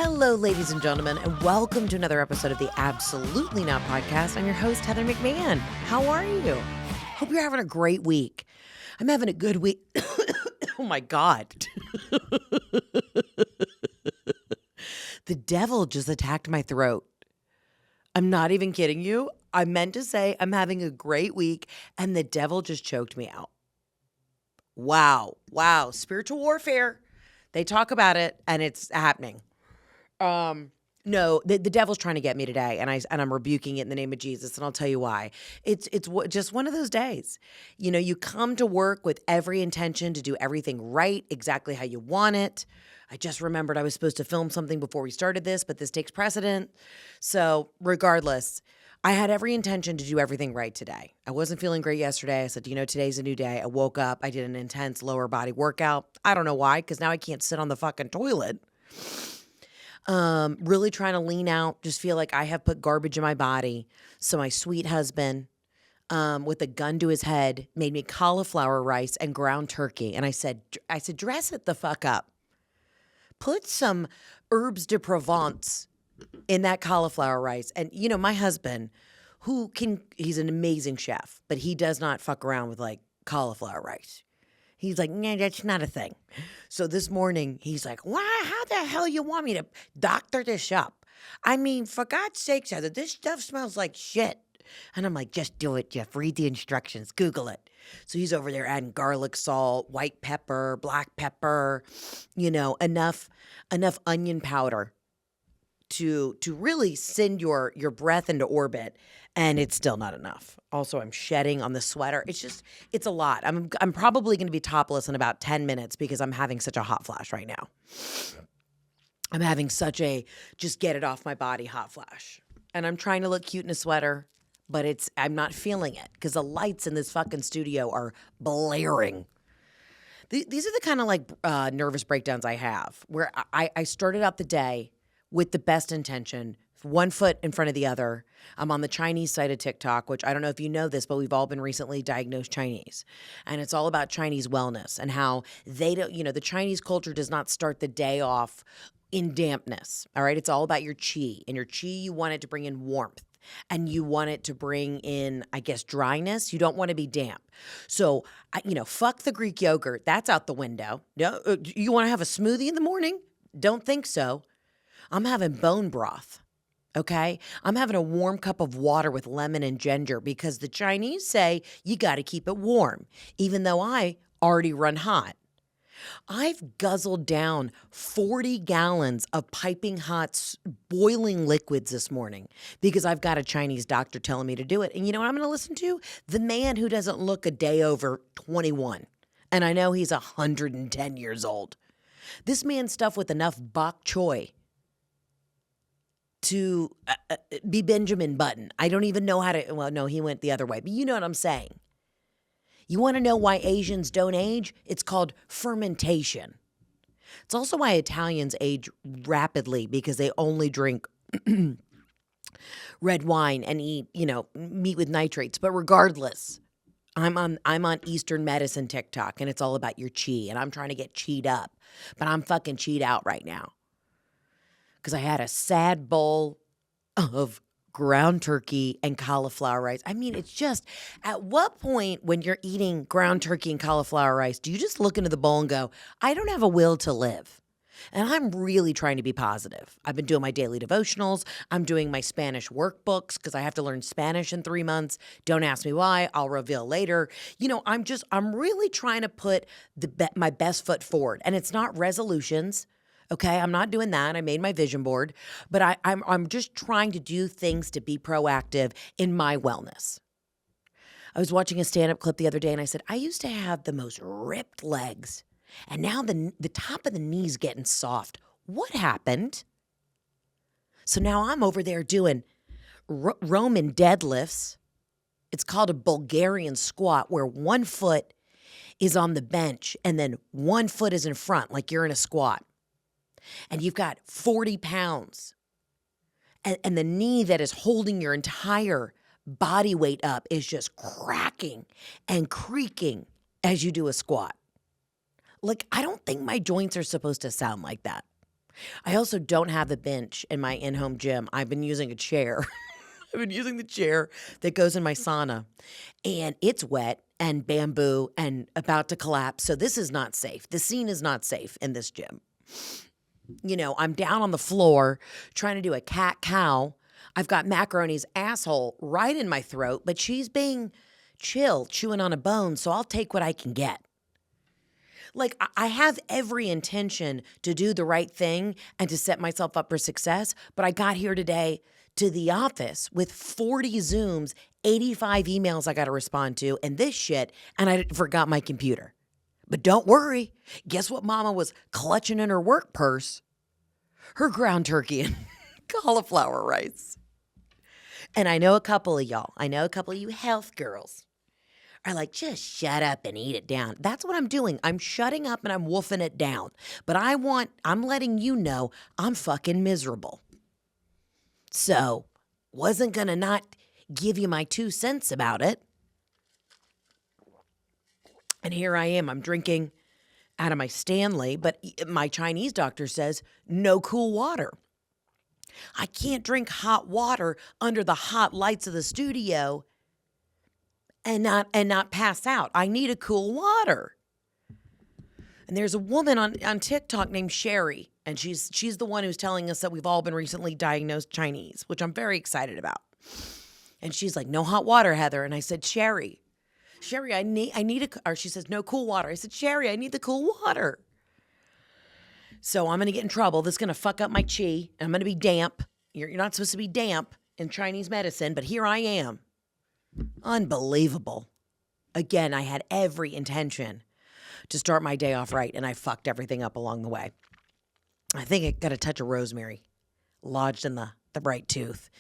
Hello, ladies and gentlemen, and welcome to another episode of the Absolutely Not Podcast. I'm your host, Heather McMahan. How are you? Hope you're having a great week. I'm having a good week. Oh my God. The devil just attacked my throat. I'm not even kidding you. I meant to say I'm having a great week, and the devil just choked me out. Wow. Spiritual warfare. They talk about it, and it's happening. No, the devil's trying to get me today, and I'm rebuking it in the name of Jesus, and I'll tell you why. It's just one of those days. You know, you come to work with every intention to do everything right, exactly how you want it. I just remembered I was supposed to film something before we started this, but this takes precedent. So regardless, I had every intention to do everything right today. I wasn't feeling great yesterday. I said, today's a new day. I woke up. I did an intense lower body workout. I don't know why, because now I can't sit on the fucking toilet. Really trying to lean out, just feel like I have put garbage in my body. So my sweet husband, with a gun to his head, made me cauliflower rice and ground turkey. And I said, dress it the fuck up. Put some herbes de Provence in that cauliflower rice. And, my husband, he's an amazing chef, but he does not fuck around with like cauliflower rice. He's like, nah, that's not a thing. So this morning, he's like, why? How the hell you want me to doctor this up? I mean, for God's sakes, Heather, this stuff smells like shit. And I'm like, just do it, Jeff. Read the instructions. Google it. So he's over there adding garlic salt, white pepper, black pepper, enough onion powder to really send your breath into orbit, and it's still not enough. Also, I'm shedding on the sweater. It's a lot. I'm probably going to be topless in about 10 minutes because I'm having such a hot flash right now. I'm having such a just get it off my body hot flash. And I'm trying to look cute in a sweater, but I'm not feeling it because the lights in this fucking studio are blaring. These are the kind of nervous breakdowns I have where I started out the day with the best intention, one foot in front of the other. I'm on the Chinese side of TikTok, which I don't know if you know this, but we've all been recently diagnosed Chinese. And it's all about Chinese wellness and how they don't, the Chinese culture does not start the day off in dampness. All right. It's all about your qi. And your qi, you want it to bring in warmth. And you want it to bring in, I guess, dryness. You don't want to be damp. So, fuck the Greek yogurt. That's out the window. No, you want to have a smoothie in the morning? Don't think so. I'm having bone broth, okay? I'm having a warm cup of water with lemon and ginger because the Chinese say you got to keep it warm, even though I already run hot. I've guzzled down 40 gallons of piping hot, boiling liquids this morning because I've got a Chinese doctor telling me to do it. And you know what I'm going to listen to? The man who doesn't look a day over 21. And I know he's 110 years old. This man's stuffed with enough bok choy to be Benjamin Button. I don't even know how to, well, no, he went the other way, but you know what I'm saying. You want to know why Asians don't age? It's called fermentation. It's also why Italians age rapidly because they only drink red wine and eat, meat with nitrates. But regardless, I'm on Eastern medicine TikTok and it's all about your chi and I'm trying to get chi'd up, but I'm fucking chi'd out right now. Because I had a sad bowl of ground turkey and cauliflower rice. I mean, it's just, at what point when you're eating ground turkey and cauliflower rice, do you just look into the bowl and go, I don't have a will to live? And I'm really trying to be positive. I've been doing my daily devotionals. I'm doing my Spanish workbooks because I have to learn Spanish in 3 months. Don't ask me why. I'll reveal later. I'm really trying to put my best foot forward. And it's not resolutions. Okay, I'm not doing that. I made my vision board, but I'm just trying to do things to be proactive in my wellness. I was watching a stand-up clip the other day and I said, I used to have the most ripped legs and now the top of the knee's getting soft. What happened? So now I'm over there doing Roman deadlifts. It's called a Bulgarian squat where one foot is on the bench and then one foot is in front like you're in a squat. And you've got 40 pounds. And the knee that is holding your entire body weight up is just cracking and creaking as you do a squat. Like, I don't think my joints are supposed to sound like that. I also don't have the bench in my in-home gym. I've been using a chair. I've been using the chair that goes in my sauna, and it's wet and bamboo and about to collapse. So this is not safe. The scene is not safe in this gym. You know, I'm down on the floor trying to do a cat-cow. I've got Macaroni's asshole right in my throat, but she's being chill, chewing on a bone, so I'll take what I can get. Like, I have every intention to do the right thing and to set myself up for success, but I got here today to the office with 40 Zooms, 85 emails I got to respond to, and this shit, and I forgot my computer. But don't worry. Guess what Mama was clutching in her work purse? Her ground turkey and cauliflower rice. And I know a couple of y'all, you health girls are like, just shut up and eat it down. That's what I'm doing. I'm shutting up and I'm wolfing it down. But I'm letting you know I'm fucking miserable. So, wasn't gonna not give you my 2 cents about it. And here I am. I'm drinking out of my Stanley, but my Chinese doctor says no cool water. I can't drink hot water under the hot lights of the studio and not pass out. I need a cool water. And there's a woman on TikTok named Sherry, and she's the one who's telling us that we've all been recently diagnosed Chinese, which I'm very excited about. And she's like, no hot water, Heather. And I said, Sherry, I need or she says, no cool water. I said, Sherry, I need the cool water. So I'm going to get in trouble. This is going to fuck up my chi. I'm going to be damp. You're not supposed to be damp in Chinese medicine, but here I am. Unbelievable. Again, I had every intention to start my day off right, and I fucked everything up along the way. I think I got a touch of rosemary lodged in the right tooth.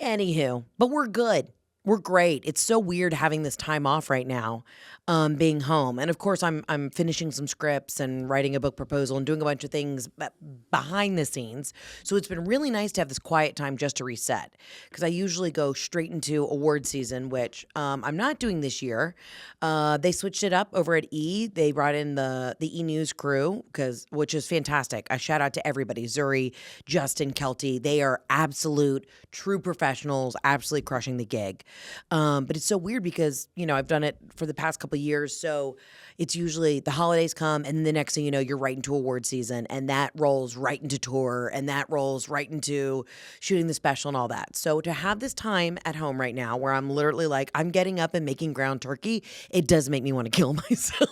Anywho, but we're good. We're great. It's so weird having this time off right now, being home. And of course, I'm finishing some scripts and writing a book proposal and doing a bunch of things behind the scenes. So it's been really nice to have this quiet time just to reset, because I usually go straight into award season, which I'm not doing this year. They switched it up over at E. They brought in the E News crew, which is fantastic. I shout out to everybody: Zuri, Justin, Kelty. They are absolute true professionals, absolutely crushing the gig. But it's so weird because, I've done it for the past couple of years. So it's usually the holidays come, and the next thing you know, you're right into award season, and that rolls right into tour, and that rolls right into shooting the special and all that. So to have this time at home right now where I'm literally like, I'm getting up and making ground turkey, it does make me want to kill myself.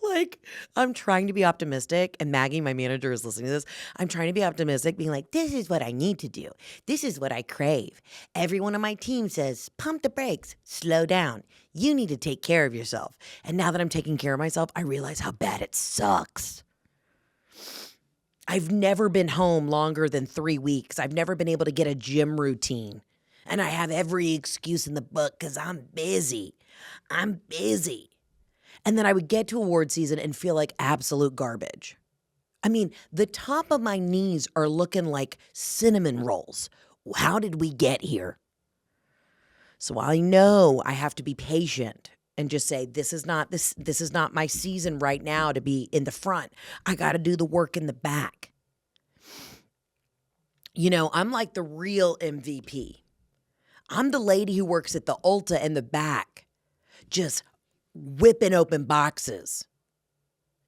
Like, I'm trying to be optimistic, and Maggie, my manager, is listening to this. I'm trying to be optimistic, being like, this is what I need to do. This is what I crave. Everyone on my team says, pump the brakes, slow down. You need to take care of yourself. And now that I'm taking care of myself, I realize how bad it sucks. I've never been home longer than 3 weeks. I've never been able to get a gym routine. And I have every excuse in the book because I'm busy. And then I would get to award season and feel like absolute garbage. I mean, the top of my knees are looking like cinnamon rolls. How did we get here? So I know I have to be patient and just say, this is not my season right now to be in the front. I got to do the work in the back. I'm like the real MVP. I'm the lady who works at the Ulta in the back, just whipping open boxes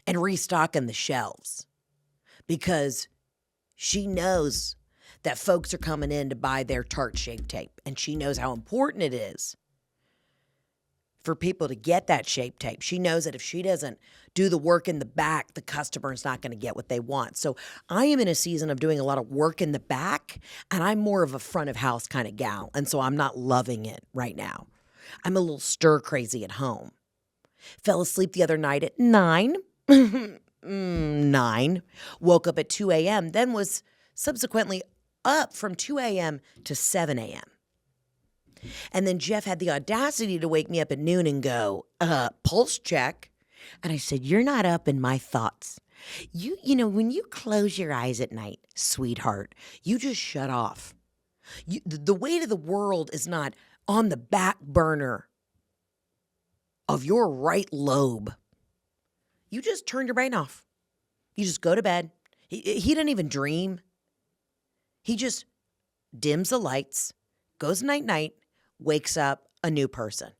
and restocking the shelves, because she knows that folks are coming in to buy their Tarte Shape Tape, and she knows how important it is for people to get that Shape Tape. She knows that if she doesn't do the work in the back, the customer is not going to get what they want. So I am in a season of doing a lot of work in the back, and I'm more of a front of house kind of gal, and so I'm not loving it right now. I'm a little stir crazy at home. Fell asleep the other night at 9. 9. Woke up at 2 a.m., then was subsequently up from 2 a.m. to 7 a.m. And then Jeff had the audacity to wake me up at noon and go, pulse check. And I said, you're not up in my thoughts. You know, when you close your eyes at night, sweetheart, you just shut off. The weight of the world is not on the back burner of your right lobe. You just turn your brain off. You just go to bed. He doesn't even dream. He just dims the lights, goes night-night, wakes up a new person.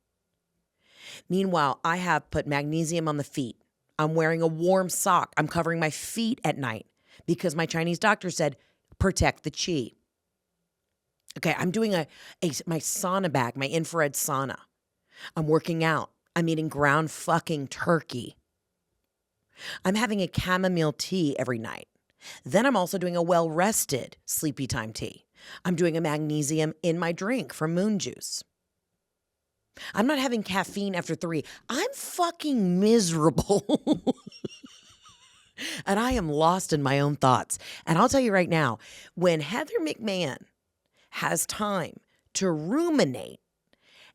Meanwhile, I have put magnesium on the feet. I'm wearing a warm sock. I'm covering my feet at night because my Chinese doctor said, protect the qi. Okay, I'm doing my sauna bag, my infrared sauna. I'm working out. I'm eating ground fucking turkey. I'm having a chamomile tea every night. Then I'm also doing a well-rested sleepy time tea. I'm doing a magnesium in my drink from Moon Juice. I'm not having caffeine after 3. I'm fucking miserable. And I am lost in my own thoughts. And I'll tell you right now, when Heather McMahan has time to ruminate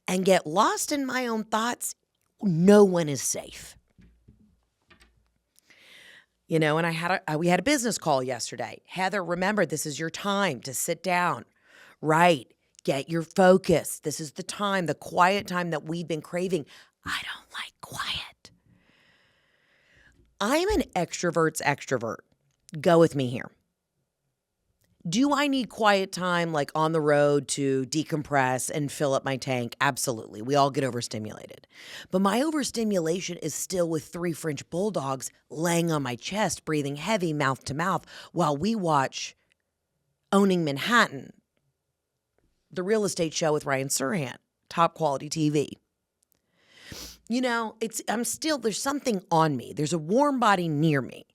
and get lost in my own thoughts, no one is safe. You know, and we had a business call yesterday. Heather, remember, this is your time to sit down, write, get your focus. This is the time, the quiet time that we've been craving. I don't like quiet. I'm an extrovert's extrovert. Go with me here. Do I need quiet time like on the road to decompress and fill up my tank? Absolutely. We all get overstimulated. But my overstimulation is still with 3 French bulldogs laying on my chest, breathing heavy mouth to mouth while we watch Owning Manhattan, the real estate show with Ryan Serhant, top quality TV. You know, there's something on me. There's a warm body near me.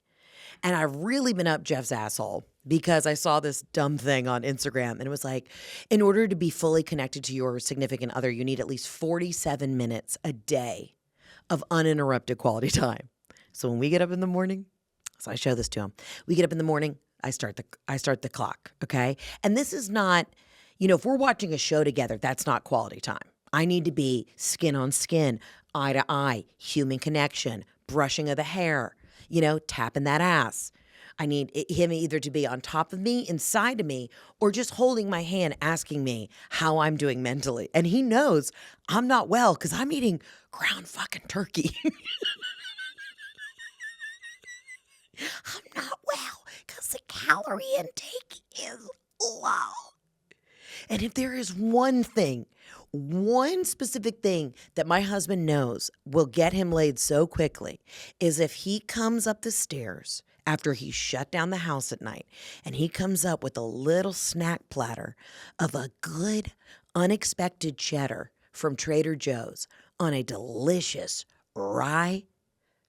And I've really been up Jeff's asshole because I saw this dumb thing on Instagram and it was like, in order to be fully connected to your significant other, you need at least 47 minutes a day of uninterrupted quality time. So when we get up in the morning, so I show this to him. We get up in the morning, I start the clock, okay? And this is not, you know, if we're watching a show together, that's not quality time. I need to be skin on skin, eye to eye, human connection, brushing of the hair, you know, tapping that ass. I need him either to be on top of me, inside of me, or just holding my hand, asking me how I'm doing mentally. And he knows I'm not well because I'm eating ground fucking turkey. I'm not well because the calorie intake is low. And if there is one specific thing that my husband knows will get him laid so quickly is if he comes up the stairs after he shut down the house at night and he comes up with a little snack platter of a good, unexpected cheddar from Trader Joe's on a delicious rye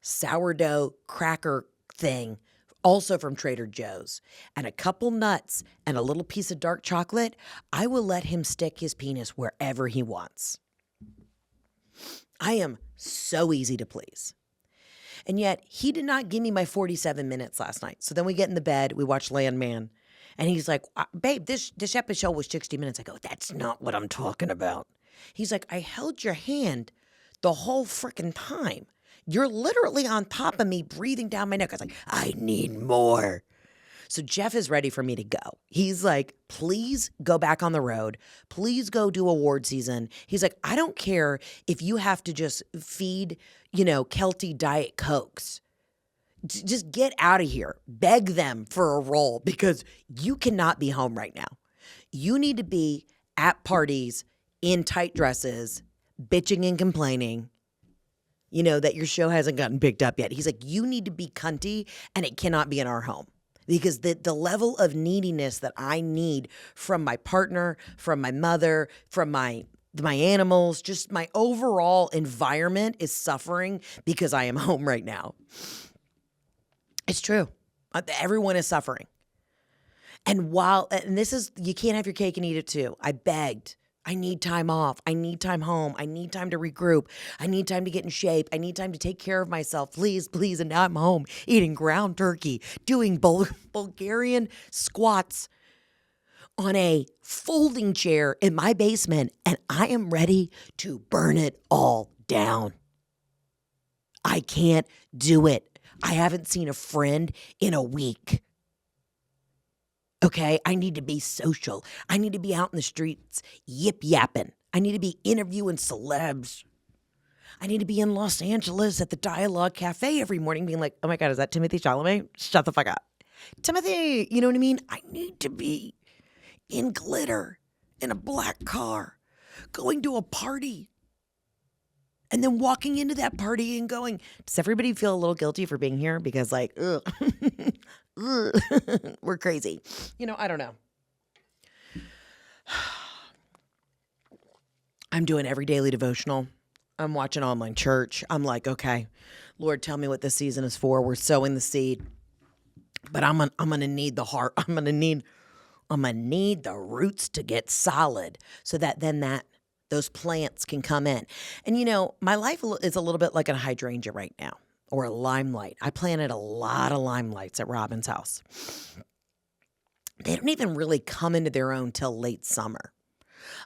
sourdough cracker thing, also from Trader Joe's, and a couple nuts and a little piece of dark chocolate, I will let him stick his penis wherever he wants. I am so easy to please. And yet, he did not give me my 47 minutes last night. So then we get in the bed, we watch Landman, and he's like, babe, this episode was 60 minutes. I go, that's not what I'm talking about. He's like, I held your hand the whole freaking time. You're literally on top of me, breathing down my neck. I was like, I need more. So Jeff is ready for me to go. He's like, please go back on the road. Please go do award season. He's like, I don't care if you have to just feed, you know, Kelty Diet Cokes. Just get out of here. Beg them for a role because you cannot be home right now. You need to be at parties in tight dresses, bitching and complaining, you know, that your show hasn't gotten picked up yet. He's like, you need to be cunty and it cannot be in our home. Because the level of neediness that I need from my partner, from my mother, from my animals, just my overall environment is suffering because I am home right now. It's true. Everyone is suffering. And this is, you can't have your cake and eat it too. I begged. I need time off. I need time home. I need time to regroup. I need time to get in shape. I need time to take care of myself. Please, please. And now I'm home eating ground turkey, doing Bulgarian squats on a folding chair in my basement, and I am ready to burn it all down. I can't do it. I haven't seen a friend in a week. Okay, I need to be social. I need to be out in the streets yip-yapping. I need to be interviewing celebs. I need to be in Los Angeles at the Dialogue Cafe every morning being like, oh my God, is that Timothy Chalamet? Shut the fuck up. Timothy, you know what I mean? I need to be in glitter, in a black car, going to a party. And then walking into that party and going, does everybody feel a little guilty for being here? Because like, ugh, ugh, we're crazy. You know, I don't know. I'm doing every daily devotional. I'm watching online church. I'm like, okay, Lord, tell me what this season is for. We're sowing the seed. But I'm gonna need the heart. I'm gonna need the roots to get solid so that then those plants can come in. And you know, my life is a little bit like a hydrangea right now, or a limelight. I planted a lot of limelights at Robin's house. They don't even really come into their own till late summer.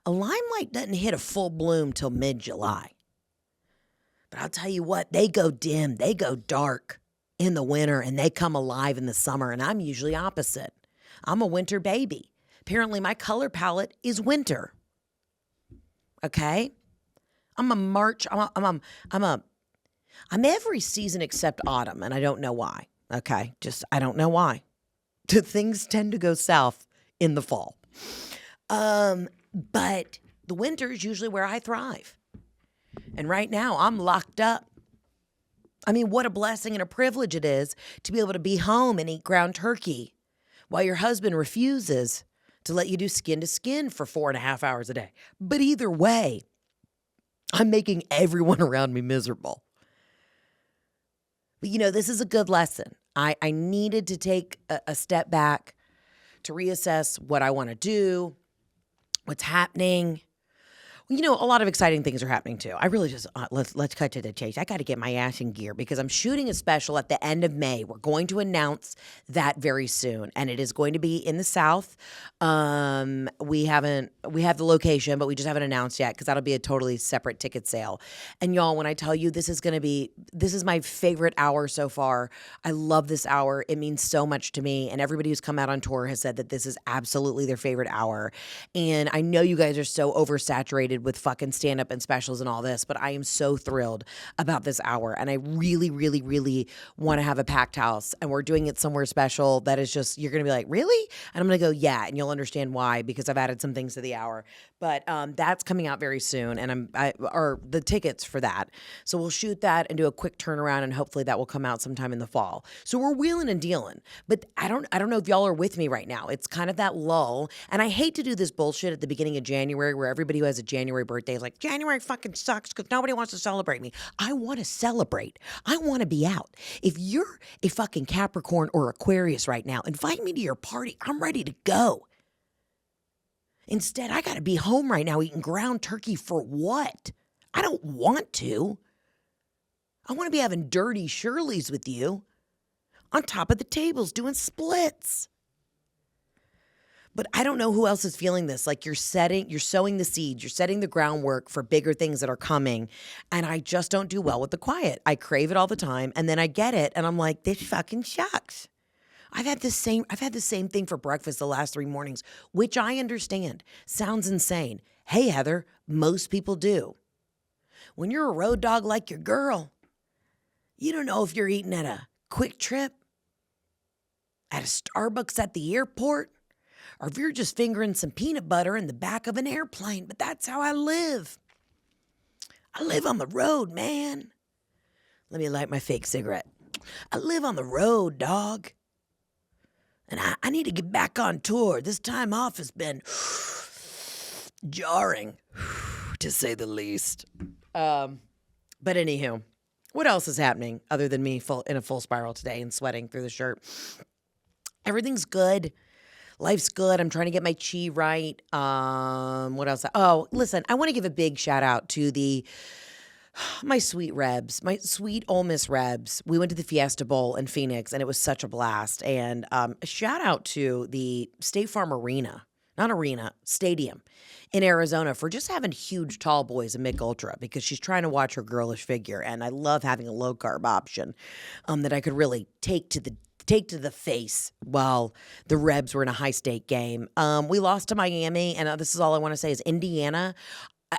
A limelight doesn't hit a full bloom till mid-July. But I'll tell you what, they go dim, they go dark in the winter, and they come alive in the summer, and I'm usually opposite. I'm a winter baby. Apparently my color palette is winter. Okay? I'm every season except autumn, and I don't know why. Okay? I don't know why. Things tend to go south in the fall. But the winter is usually where I thrive. And right now I'm locked up. I mean, what a blessing and a privilege it is to be able to be home and eat ground turkey while your husband refuses to let you do skin to skin for 4.5 hours a day. But either way, I'm making everyone around me miserable. But you know, this is a good lesson. I needed to take a step back to reassess what I want to do, what's happening. You know, a lot of exciting things are happening too. I really just, let's cut to the chase. I got to get my ass in gear because I'm shooting a special at the end of May. We're going to announce that very soon. And it is going to be in the South. We have the location, but we just haven't announced yet because that'll be a totally separate ticket sale. And y'all, when I tell you this is my favorite hour so far. I love this hour. It means so much to me. And everybody who's come out on tour has said that this is absolutely their favorite hour. And I know you guys are so oversaturated with fucking stand-up and specials and all this, but I am so thrilled about this hour. And I really, really, really want to have a packed house. And we're doing it somewhere special that is just, you're going to be like, really? And I'm going to go, yeah. And you'll understand why, because I've added some things to the hour. But that's coming out very soon. And or the tickets for that. So we'll shoot that and do a quick turnaround. And hopefully that will come out sometime in the fall. So we're wheeling and dealing. But I don't know if y'all are with me right now. It's kind of that lull. And I hate to do this bullshit at the beginning of January where everybody who has a January birthday is like, January fucking sucks because nobody wants to celebrate me. I want to celebrate. I want to be out. If you're a fucking Capricorn or Aquarius right now, invite me to your party. I'm ready to go. Instead, I got to be home right now eating ground turkey for what? I don't want to. I want to be having dirty Shirleys with you on top of the tables doing splits. But I don't know who else is feeling this. Like you're sowing the seeds, you're setting the groundwork for bigger things that are coming. And I just don't do well with the quiet. I crave it all the time. And then I get it. And I'm like, this fucking shucks. I've had the same thing for breakfast the last 3 mornings, which I understand. Sounds insane. Hey, Heather, most people do. When you're a road dog like your girl, you don't know if you're eating at a Quick Trip, at a Starbucks at the airport, or if you're just fingering some peanut butter in the back of an airplane. But that's how I live. I live on the road, man. Let me light my fake cigarette. I live on the road, dog. And I need to get back on tour. This time off has been jarring, to say the least. But anywho, what else is happening other than me in a full spiral today and sweating through the shirt? Everything's good. Life's good. I'm trying to get my chi right. What else? Oh, listen, I want to give a big shout out to my sweet Rebs, my sweet Ole Miss Rebs. We went to the Fiesta Bowl in Phoenix, and it was such a blast. And a shout out to the State Farm Stadium in Arizona for just having huge tall boys in Mick Ultra because she's trying to watch her girlish figure. And I love having a low carb option that I could really take to the face while the Rebs were in a high stake game. We lost to Miami, and this is all I want to say is Indiana.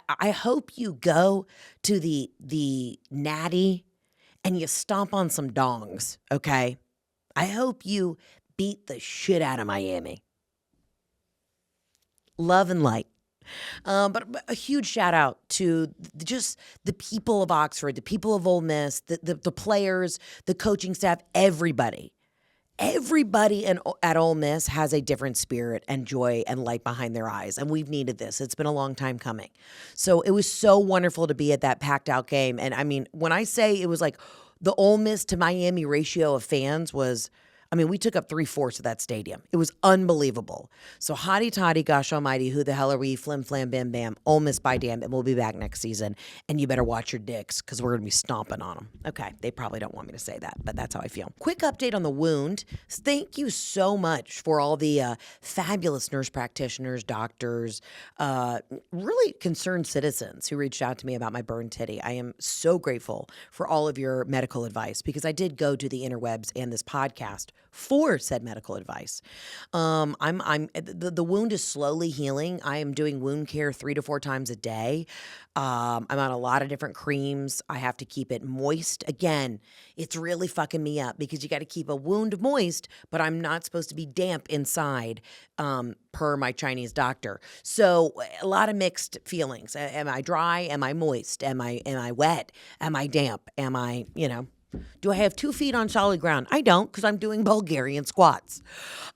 I hope you go to the Natty and you stomp on some dongs, okay? I hope you beat the shit out of Miami. Love and light. But a huge shout out to just the people of Oxford, the people of Ole Miss, the players, the coaching staff, everybody. Everybody at Ole Miss has a different spirit and joy and light behind their eyes, and we've needed this. It's been a long time coming. So it was so wonderful to be at that packed out game. And I mean, when I say it was like the Ole Miss to Miami ratio of fans was, I mean, we took up 3/4 of that stadium. It was unbelievable. So hotty toddy, gosh almighty, who the hell are we? Flim flam bam bam. Ole Miss by damn, and we'll be back next season. And you better watch your dicks because we're going to be stomping on them. Okay, they probably don't want me to say that, but that's how I feel. Quick update on the wound. Thank you so much for all the fabulous nurse practitioners, doctors, really concerned citizens who reached out to me about my burned titty. I am so grateful for all of your medical advice because I did go to the interwebs and this podcast for said medical advice. The wound is slowly healing. I am doing wound care 3 to 4 times a day. I'm on a lot of different creams. I have to keep it moist. Again, it's really fucking me up because you got to keep a wound moist, but I'm not supposed to be damp inside, per my Chinese doctor. So a lot of mixed feelings. Am I dry? Am I moist? Am I wet? Am I damp? Am I, do I have 2 feet on solid ground? I don't because I'm doing Bulgarian squats.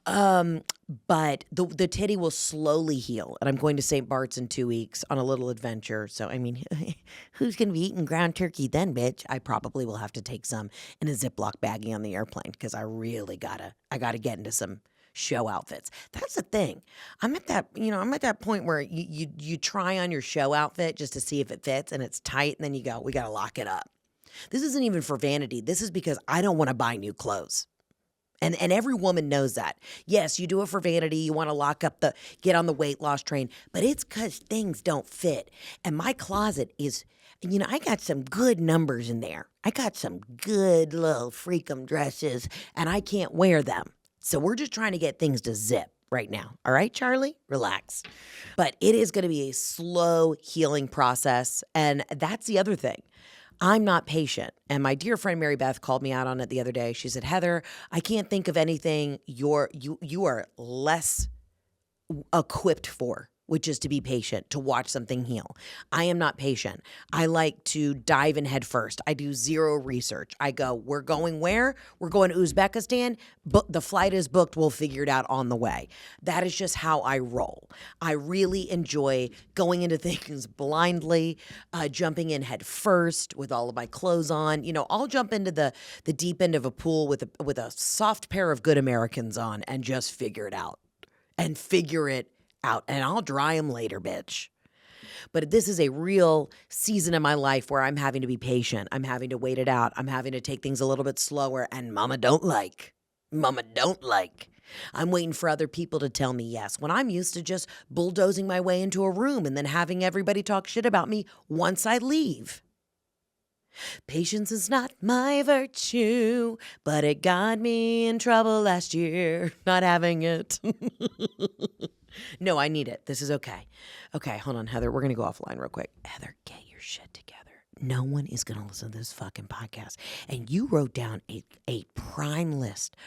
But the titty will slowly heal. And I'm going to St. Bart's in 2 weeks on a little adventure. So, I mean, who's going to be eating ground turkey then, bitch? I probably will have to take some in a Ziploc baggie on the airplane because I really gotta get into some show outfits. That's the thing. I'm at that point where you try on your show outfit just to see if it fits and it's tight. And then you go, we got to lock it up. This isn't even for vanity. This is because I don't want to buy new clothes. And every woman knows that. Yes, you do it for vanity. You want to get on the weight loss train, but it's because things don't fit. And my closet is, I got some good numbers in there. I got some good little freakum dresses and I can't wear them. So we're just trying to get things to zip right now. All right, Charlie? Relax. But it is going to be a slow healing process. And that's the other thing. I'm not patient. And my dear friend Mary Beth called me out on it the other day. She said, Heather, I can't think of anything you are less equipped for, which is to be patient, to watch something heal. I am not patient. I like to dive in head first. I do zero research. I go, we're going where? We're going to Uzbekistan. The flight is booked. We'll figure it out on the way. That is just how I roll. I really enjoy going into things blindly, jumping in head first with all of my clothes on. I'll jump into the deep end of a pool with a soft pair of Good Americans on and just figure it out and figure it out, and I'll dry them later, bitch. But this is a real season of my life where I'm having to be patient. I'm having to wait it out. I'm having to take things a little bit slower, and Mama don't like. I'm waiting for other people to tell me yes, when I'm used to just bulldozing my way into a room and then having everybody talk shit about me once I leave. Patience is not my virtue, but it got me in trouble last year, not having it. No, I need it. This is okay. Okay, hold on, Heather. We're going to go offline real quick. Heather, get your shit together. No one is going to listen to this fucking podcast. And you wrote down a prime list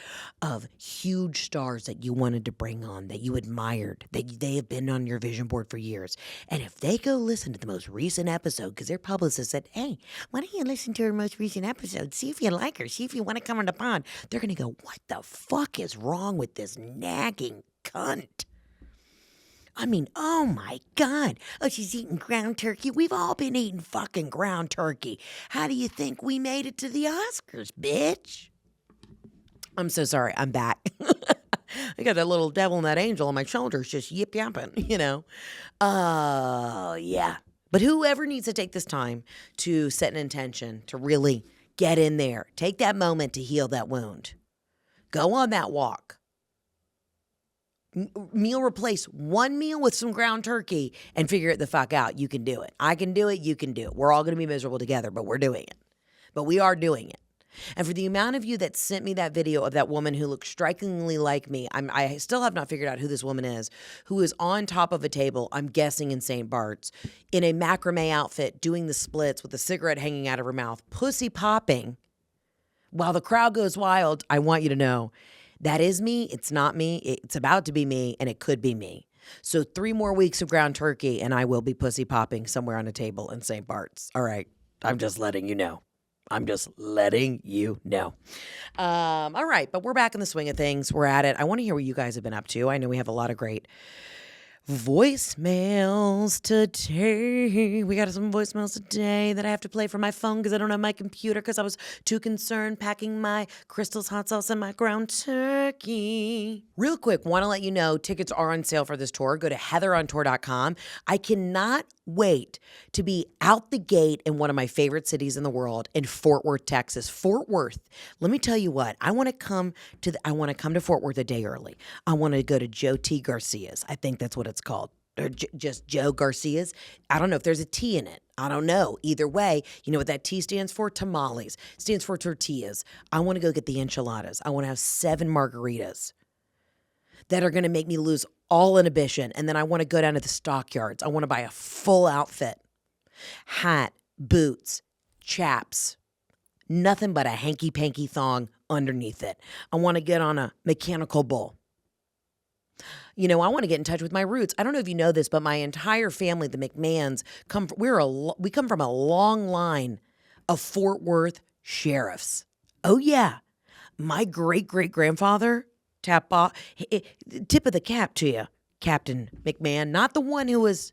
of huge stars that you wanted to bring on, that you admired, that they have been on your vision board for years. And if they go listen to the most recent episode, because their publicist said, hey, why don't you listen to her most recent episode? See if you like her. See if you want to come on the pod. They're going to go, what the fuck is wrong with this nagging cunt? I mean, oh my God. Oh, she's eating ground turkey. We've all been eating fucking ground turkey. How do you think we made it to the Oscars, bitch? I'm so sorry. I'm back. I got that little devil and that angel on my shoulders just yip-yapping, Oh, yeah. But whoever needs to take this time to set an intention to really get in there, take that moment to heal that wound. Go on that walk. Meal replace one meal with some ground turkey and figure it the fuck out. You can do it. I can do it. You can do it. We're all going to be miserable together, but we're doing it. But we are doing it. And for the amount of you that sent me that video of that woman who looked strikingly like me, I still have not figured out who this woman is, who is on top of a table, I'm guessing in St. Bart's, in a macrame outfit, doing the splits with a cigarette hanging out of her mouth, pussy popping, while the crowd goes wild. I want you to know, that is me. It's not me. It's about to be me, and it could be me. So 3 more weeks of ground turkey, and I will be pussy popping somewhere on a table in St. Bart's. All right. I'm just letting you know. I'm just letting you know. All right, but we're back in the swing of things. We're at it. I want to hear what you guys have been up to. I know we have a lot of great voicemails today. We got some voicemails today that I have to play from my phone because I don't have my computer because I was too concerned packing my Crystal's hot sauce and my ground turkey. Real quick, want to let you know tickets are on sale for this tour. Go to heatherontour.com. I cannot wait to be out the gate in one of my favorite cities in the world, in Fort Worth, Texas. Fort Worth. Let me tell you what. I want to come to Fort Worth a day early. I want to go to Joe T. Garcia's. I think that's what it's called. Or just Joe Garcia's. I don't know if there's a T in it. I don't know. Either way, you know what that T stands for? Tamales. It stands for tortillas. I want to go get the enchiladas. I want to have 7 margaritas that are going to make me lose all inhibition. And then I want to go down to the stockyards. I want to buy a full outfit. Hat, boots, chaps. Nothing but a hanky-panky thong underneath it. I want to get on a mechanical bull. You know, I want to get in touch with my roots. I don't know if you know this, but my entire family, the McMahans, we come from a long line of Fort Worth sheriffs. Oh, yeah. My great-great-grandfather, tip of the cap to you, Captain McMahon. Not the one who was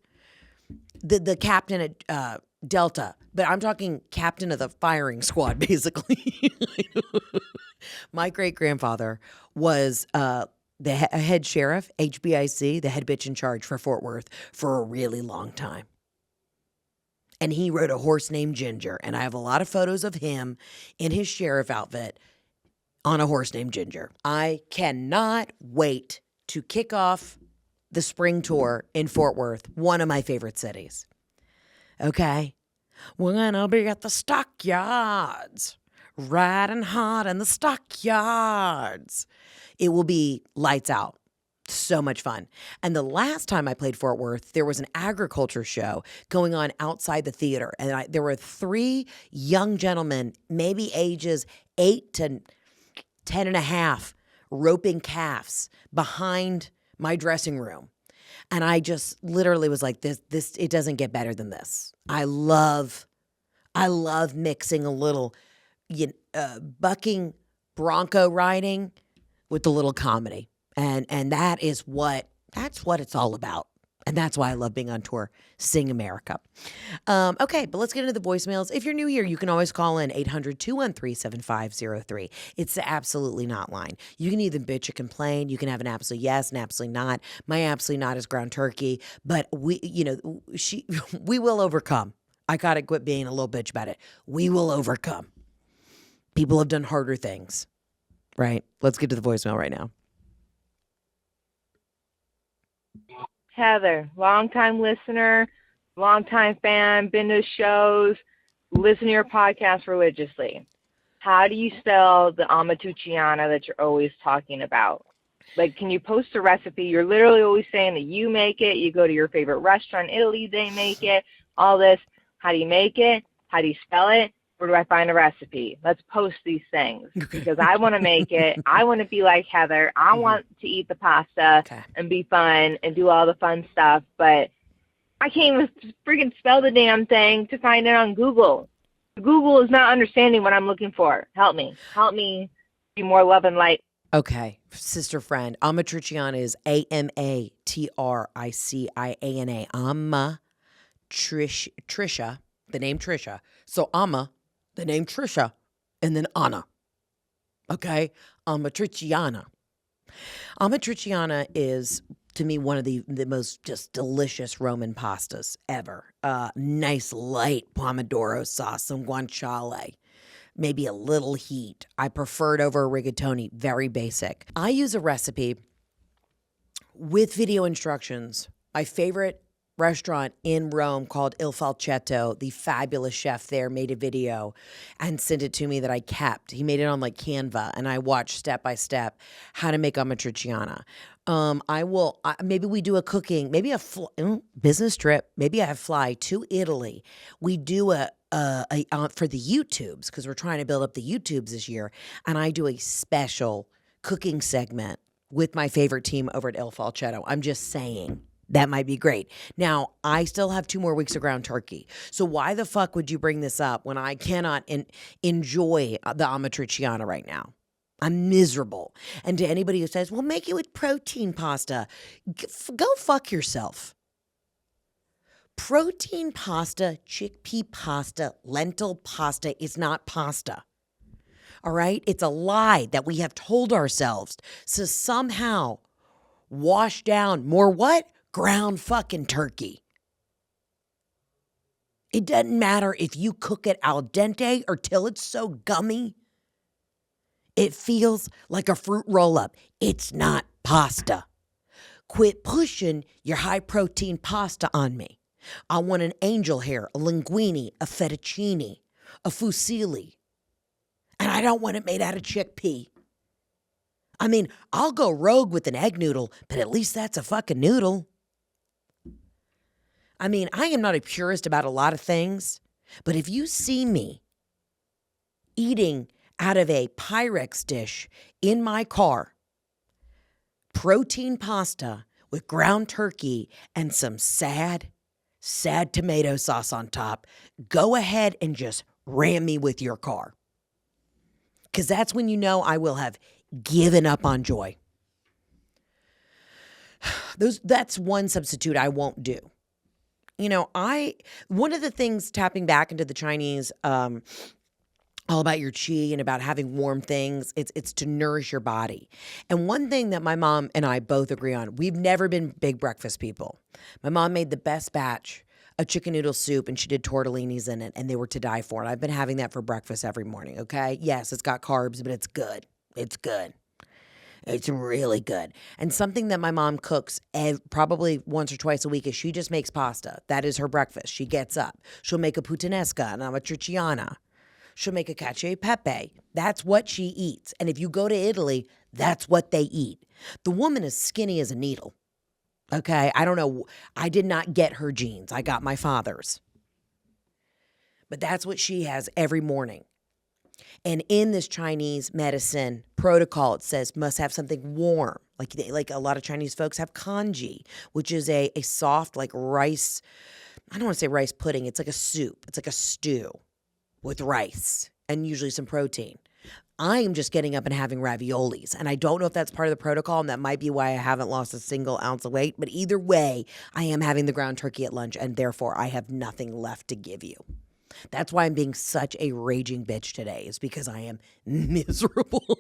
the captain at Delta, but I'm talking captain of the firing squad, basically. My great-grandfather was the head sheriff, HBIC, the head bitch in charge for Fort Worth for a really long time. And he rode a horse named Ginger, and I have a lot of photos of him in his sheriff outfit on a horse named Ginger. I cannot wait to kick off the spring tour in Fort Worth, one of my favorite cities. Okay? We're gonna be at the stockyards, riding hard in the stockyards. It will be lights out. So much fun. And the last time I played Fort Worth, there was an agriculture show going on outside the theater. And there were 3 young gentlemen, maybe ages 8 to 10 and a half, roping calves behind my dressing room. And I just literally was like, this, it doesn't get better than this. I love mixing a little bucking bronco riding with a little comedy. And that's what it's all about. And that's why I love being on tour. Sing America. Okay, but let's get into the voicemails. If you're new here, you can always call in 800-213-7503. It's the absolutely not line. You can either bitch or complain. You can have an absolute yes and absolutely not. My absolutely not is ground turkey, but we will overcome. I got to quit being a little bitch about it. We will overcome. People have done harder things, right? Let's get to the voicemail right now. Heather, long-time listener, long-time fan, been to shows, listen to your podcast religiously. How do you spell the amatriciana that you're always talking about? Like, can you post a recipe? You're literally always saying that you make it. You go to your favorite restaurant in Italy, they make it, all this. How do you make it? How do you spell it? Where do I find a recipe? Let's post these things because I want to make it. I want to be like Heather. I want to eat the pasta and be fun and do all the fun stuff, but I can't even freaking spell the damn thing to find it on Google. Google is not understanding what I'm looking for. Help me. Help me be more love and light. Okay, sister friend. Amatriciana is Amatriciana. Trisha, the name Trisha. So the name Trisha, and then Anna. Okay? Amatriciana. Amatriciana is, to me, one of the most just delicious Roman pastas ever. Nice light pomodoro sauce, some guanciale, maybe a little heat. I prefer it over rigatoni, very basic. I use a recipe with video instructions. My favorite restaurant in Rome called Il Falcetto. The fabulous chef there made a video and sent it to me that I kept. He made it on like Canva, and I watched step by step how to make amatriciana. Maybe we do a cooking, maybe business trip. Maybe I fly to Italy. We do a for the YouTubes, because we're trying to build up the YouTubes this year, and I do a special cooking segment with my favorite team over at Il Falcetto. I'm just saying. That might be great. Now, I still have 2 more weeks of ground turkey. So why the fuck would you bring this up when I cannot enjoy the amatriciana right now? I'm miserable. And to anybody who says, well, make it with protein pasta, go fuck yourself. Protein pasta, chickpea pasta, lentil pasta is not pasta. All right? It's a lie that we have told ourselves to somehow wash down more what? Ground fucking turkey. It doesn't matter if you cook it al dente or till it's so gummy. It feels like a fruit roll-up. It's not pasta. Quit pushing your high-protein pasta on me. I want an angel hair, a linguine, a fettuccine, a fusilli. And I don't want it made out of chickpea. I mean, I'll go rogue with an egg noodle, but at least that's a fucking noodle. I mean, I am not a purist about a lot of things, but if you see me eating out of a Pyrex dish in my car, protein pasta with ground turkey and some sad tomato sauce on top, go ahead and just ram me with your car. Because that's when you know I will have given up on joy. That's one substitute I won't do. You know, one of the things, tapping back into the Chinese, all about your qi and about having warm things, it's to nourish your body. And one thing that my mom and I both agree on, we've never been big breakfast people. My mom made the best batch of chicken noodle soup, and she did tortellinis in it, and they were to die for. And I've been having that for breakfast every morning, okay? Yes, it's got carbs, but it's good. It's good. It's really good. And something that my mom cooks probably once or twice a week is she just makes pasta. That is her breakfast. She gets up. She'll make a puttanesca, an amatriciana. She'll make a cacio e pepe. That's what she eats. And if you go to Italy, that's what they eat. The woman is skinny as a needle. Okay? I don't know. I did not get her genes. I got my father's. But that's what she has every morning. And in this Chinese medicine protocol, it says must have something warm. Like a lot of Chinese folks have congee, which is a soft like rice. I don't want to say rice pudding. It's like a soup. It's like a stew with rice and usually some protein. I am just getting up and having raviolis. And I don't know if that's part of the protocol, and that might be why I haven't lost a single ounce of weight. But either way, I am having the ground turkey at lunch, and therefore I have nothing left to give you. That's why I'm being such a raging bitch today, is because I am miserable.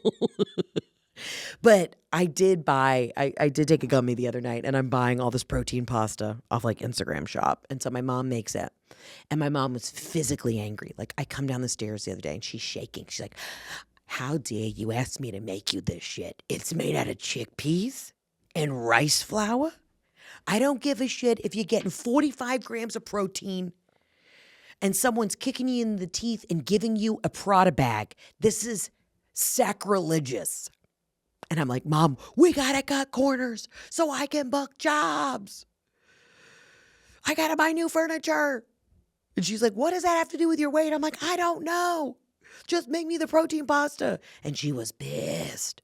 But I did take a gummy the other night, and I'm buying all this protein pasta off like Instagram shop. And so my mom makes it. And my mom was physically angry. Like, I come down the stairs the other day and she's shaking. She's like, how dare you ask me to make you this shit? It's made out of chickpeas and rice flour. I don't give a shit if you're getting 45 grams of protein and someone's kicking you in the teeth and giving you a Prada bag. This is sacrilegious. And I'm like, Mom, we gotta cut corners so I can book jobs. I gotta buy new furniture. And she's like, what does that have to do with your weight? I'm like, I don't know. Just make me the protein pasta. And she was pissed.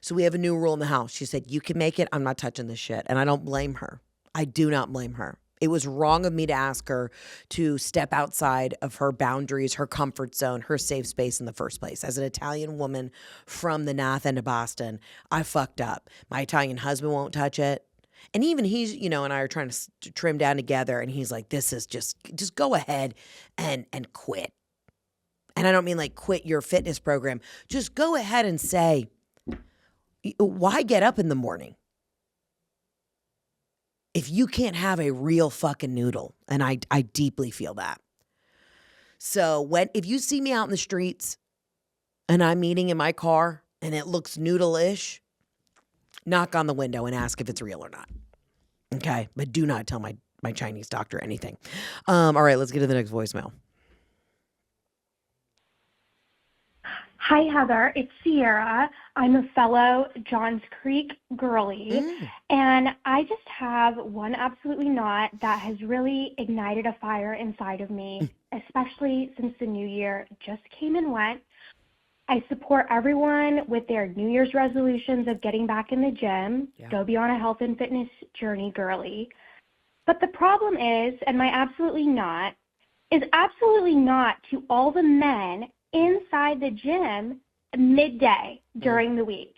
So we have a new rule in the house. She said, you can make it. I'm not touching this shit. And I don't blame her. I do not blame her. It was wrong of me to ask her to step outside of her boundaries, her comfort zone, her safe space in the first place. As an Italian woman from the north end of Boston, I fucked up. My Italian husband won't touch it. And even he's, and I are trying to trim down together. And he's like, this is just go ahead and quit. And I don't mean like quit your fitness program. Just go ahead and say, why get up in the morning if you can't have a real fucking noodle? And I deeply feel that. So if you see me out in the streets and I'm eating in my car and it looks noodle-ish, knock on the window and ask if it's real or not. Okay? But do not tell my my Chinese doctor anything. All right, let's get to the next voicemail. Hi, Heather. It's Sierra. I'm a fellow Johns Creek girly, and I just have one absolutely not that has really ignited a fire inside of me, especially since the new year just came and went. I support everyone with their New Year's resolutions of getting back in the gym, go be on a health and fitness journey, girly. But the problem is, and my absolutely not, is absolutely not to all the men inside the gym midday during the week,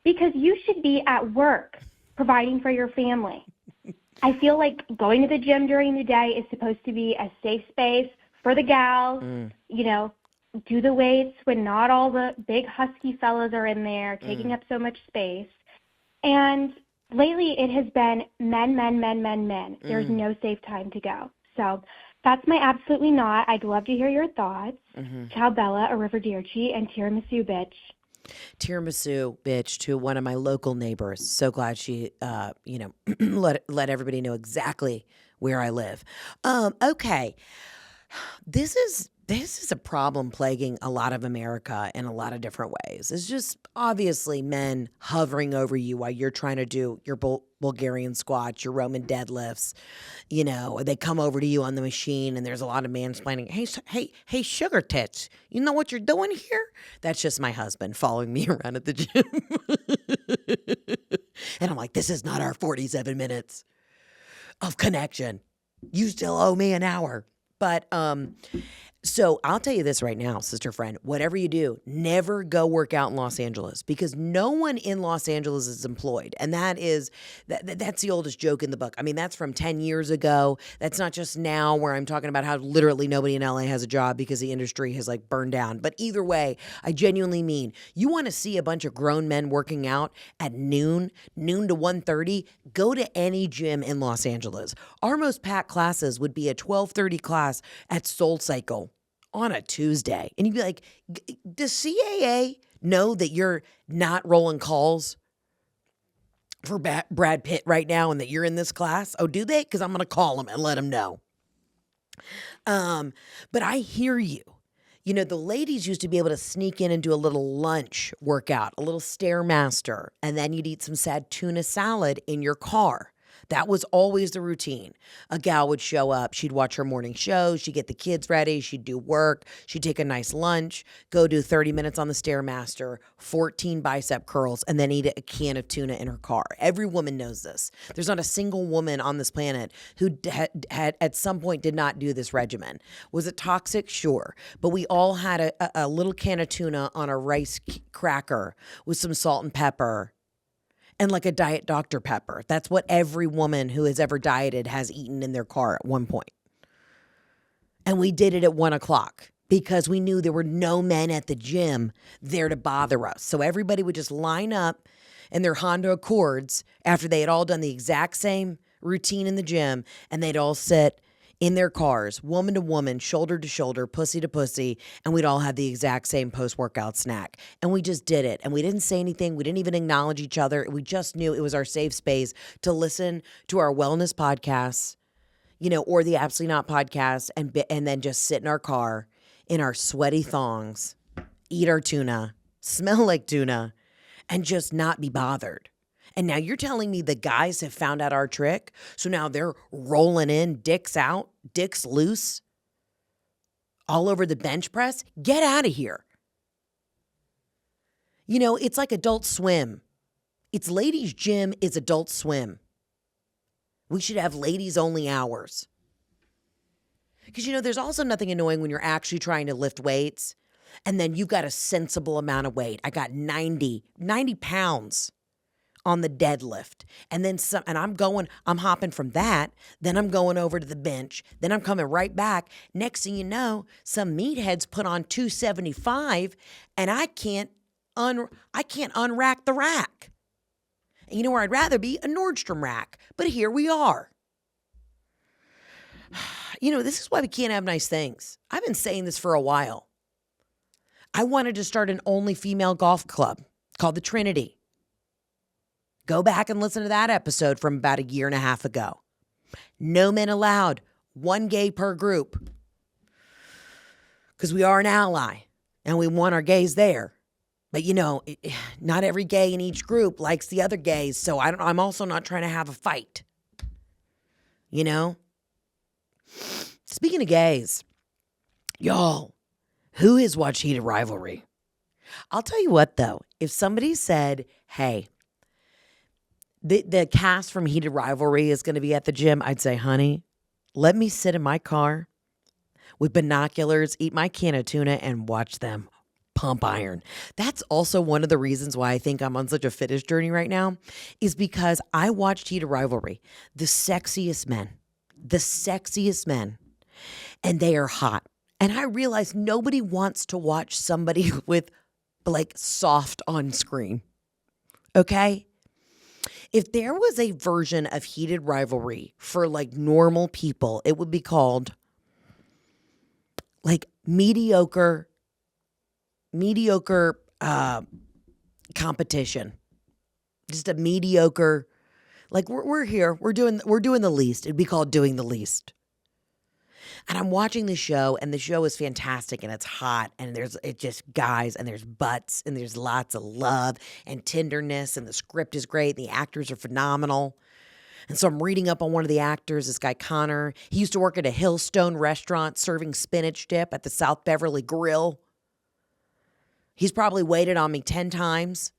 because you should be at work providing for your family. I feel like going to the gym during the day is supposed to be a safe space for the gals, you know, do the weights when not all the big husky fellas are in there taking up so much space. And lately it has been men. There's no safe time to go. So that's my absolutely not. I'd love to hear your thoughts. Ciao Bella, Arrivederci, and tiramisu, bitch. Tiramisu, bitch, to one of my local neighbors. So glad she, let everybody know exactly where I live. Okay, this is a problem plaguing a lot of America in a lot of different ways. It's just obviously men hovering over you while you're trying to do your Bulgarian squats, your Roman deadlifts. You know, they come over to you on the machine and there's a lot of mansplaining. Hey, sugar tits, you know what you're doing here? That's just my husband following me around at the gym. And I'm like, this is not our 47 minutes of connection. You still owe me an hour. But so I'll tell you this right now, sister friend, whatever you do, never go work out in Los Angeles, because no one in Los Angeles is employed. And that's the oldest joke in the book. I mean, that's from 10 years ago. That's not just now where I'm talking about how literally nobody in LA has a job because the industry has like burned down. But either way, I genuinely mean, you want to see a bunch of grown men working out at noon to 1:30, go to any gym in Los Angeles. Our most packed classes would be a 12:30 class at SoulCycle on a Tuesday. And you'd be like, does CAA know that you're not rolling calls for Brad Pitt right now and that you're in this class? Oh, do they? Because I'm going to call them and let them know. But I hear you. You know, the ladies used to be able to sneak in and do a little lunch workout, a little Stairmaster, and then you'd eat some sad tuna salad in your car. That was always the routine. A gal would show up. She'd watch her morning show. She'd get the kids ready. She'd do work. She'd take a nice lunch, go do 30 minutes on the Stairmaster, 14 bicep curls, and then eat a can of tuna in her car. Every woman knows this. There's not a single woman on this planet who had at some point did not do this regimen. Was it toxic? Sure. But we all had a little can of tuna on a rice cracker with some salt and pepper and like a Diet Dr. Pepper. That's what every woman who has ever dieted has eaten in their car at one point. And we did it at 1:00 because we knew there were no men at the gym there to bother us. So everybody would just line up in their Honda Accords after they had all done the exact same routine in the gym, and they'd all sit in their cars, woman to woman, shoulder to shoulder, pussy to pussy, and we'd all have the exact same post-workout snack. And we just did it. And we didn't say anything. We didn't even acknowledge each other. We just knew it was our safe space to listen to our wellness podcasts, you know, or the Absolutely Not podcast, and then just sit in our car in our sweaty thongs, eat our tuna, smell like tuna, and just not be bothered. And now you're telling me the guys have found out our trick? So now they're rolling in, dicks out, dicks loose, all over the bench press? Get out of here. You know, it's like Adult Swim. It's ladies' gym is Adult Swim. We should have ladies only hours. Because, you know, there's also nothing annoying when you're actually trying to lift weights and then you've got a sensible amount of weight. I got 90 pounds on the deadlift. And then some, and I'm hopping from that. Then I'm going over to the bench. Then I'm coming right back. Next thing you know, some meatheads put on 275 and I can't unrack the rack. And you know where I'd rather be? A Nordstrom rack. But here we are. You know, this is why we can't have nice things. I've been saying this for a while. I wanted to start an only female golf club called the Trinity. Go back and listen to that episode from about a year and a half ago. No men allowed. 1 gay per group. Because we are an ally and we want our gays there. But, not every gay in each group likes the other gays. So I'm also not trying to have a fight. Speaking of gays, y'all, who has watched Heated Rivalry? I'll tell you what, though. If somebody said, hey, the cast from Heated Rivalry is going to be at the gym, I'd say, honey, let me sit in my car with binoculars, eat my can of tuna, and watch them pump iron. That's also one of the reasons why I think I'm on such a fitness journey right now, is because I watched Heated Rivalry. The sexiest men, and they are hot. And I realized nobody wants to watch somebody with soft on screen. Okay? If there was a version of Heated Rivalry for normal people, it would be called mediocre competition. Just a mediocre, we're here, we're doing the least. It'd be called Doing the Least. And I'm watching the show, and the show is fantastic, and it's hot, and it's just guys, and there's butts, and there's lots of love and tenderness, and the script is great, and the actors are phenomenal. And so I'm reading up on one of the actors, this guy Connor. He used to work at a Hillstone restaurant serving spinach dip at the South Beverly Grill. He's probably waited on me 10 times.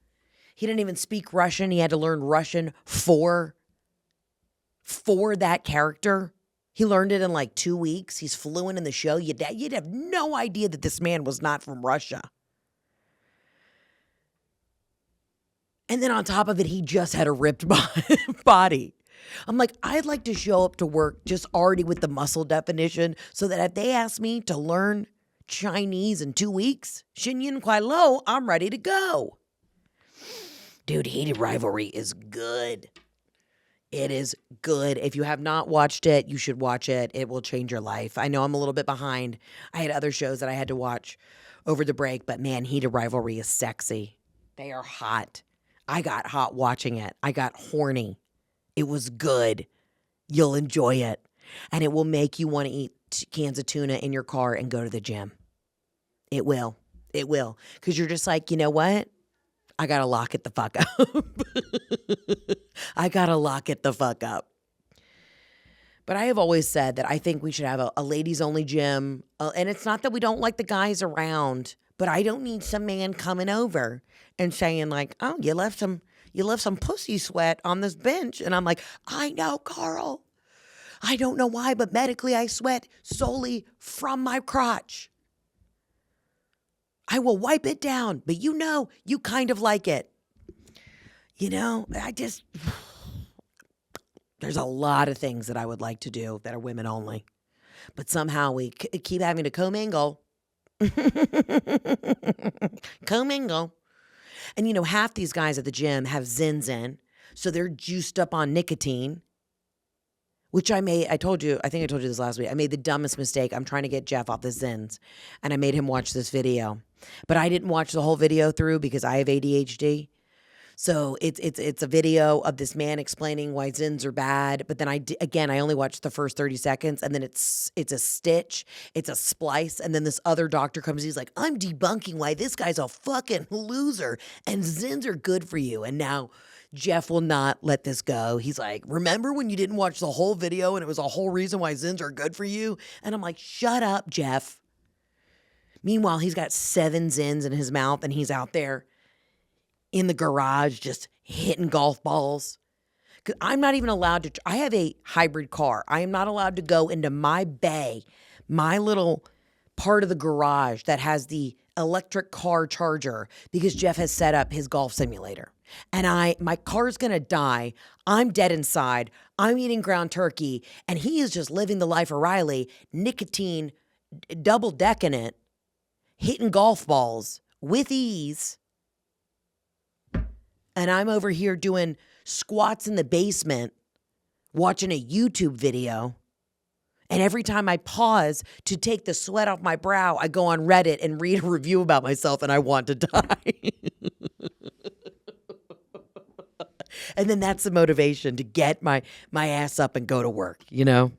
He didn't even speak Russian. He had to learn Russian for that character. He learned it in 2 weeks. He's fluent in the show. You'd have no idea that this man was not from Russia. And then on top of it, he just had a ripped body. I'm like, I'd like to show up to work just already with the muscle definition so that if they ask me to learn Chinese in 2 weeks, Xinyin Kuai Lo, I'm ready to go. Dude, Heated Rivalry is good. It is good. If you have not watched it, you should watch it. It will change your life. I know I'm a little bit behind. I had other shows that I had to watch over the break, but man, Heated Rivalry is sexy. They are hot. I got hot watching it. I got horny. It was good. You'll enjoy it. And it will make you want to eat cans of tuna in your car and go to the gym. It will. It will. Because you're just like, you know what? I got to lock it the fuck up. I got to lock it the fuck up. But I have always said that I think we should have a ladies only gym. And it's not that we don't like the guys around, but I don't need some man coming over and saying oh, you left some pussy sweat on this bench. And I'm like, I know, Carl. I don't know why, but medically I sweat solely from my crotch. I will wipe it down, but you kind of like it. There's a lot of things that I would like to do that are women only. But somehow we keep having to commingle. Commingle. And half these guys at the gym have Zins in, so they're juiced up on nicotine. Which I think I told you this last week. I made the dumbest mistake. I'm trying to get Jeff off the Zins. And I made him watch this video. But I didn't watch the whole video through because I have ADHD. So it's a video of this man explaining why Zins are bad. But then I only watched the first 30 seconds. And then it's a stitch. It's a splice. And then this other doctor comes. He's like, I'm debunking why this guy's a fucking loser. And Zins are good for you. And now Jeff will not let this go. He's like, remember when you didn't watch the whole video and it was a whole reason why Zins are good for you? And I'm like, shut up, Jeff. Meanwhile, he's got 7 Zins in his mouth and he's out there in the garage just hitting golf balls. 'Cause I'm not even allowed to. I have a hybrid car. I am not allowed to go into my bay, my little part of the garage that has the electric car charger, because Jeff has set up his golf simulator. And my car's going to die. I'm dead inside. I'm eating ground turkey. And he is just living the life of Riley, nicotine, double decking it, hitting golf balls with ease. And I'm over here doing squats in the basement, watching a YouTube video. And every time I pause to take the sweat off my brow, I go on Reddit and read a review about myself and I want to die. And then that's the motivation to get my ass up and go to work, you know?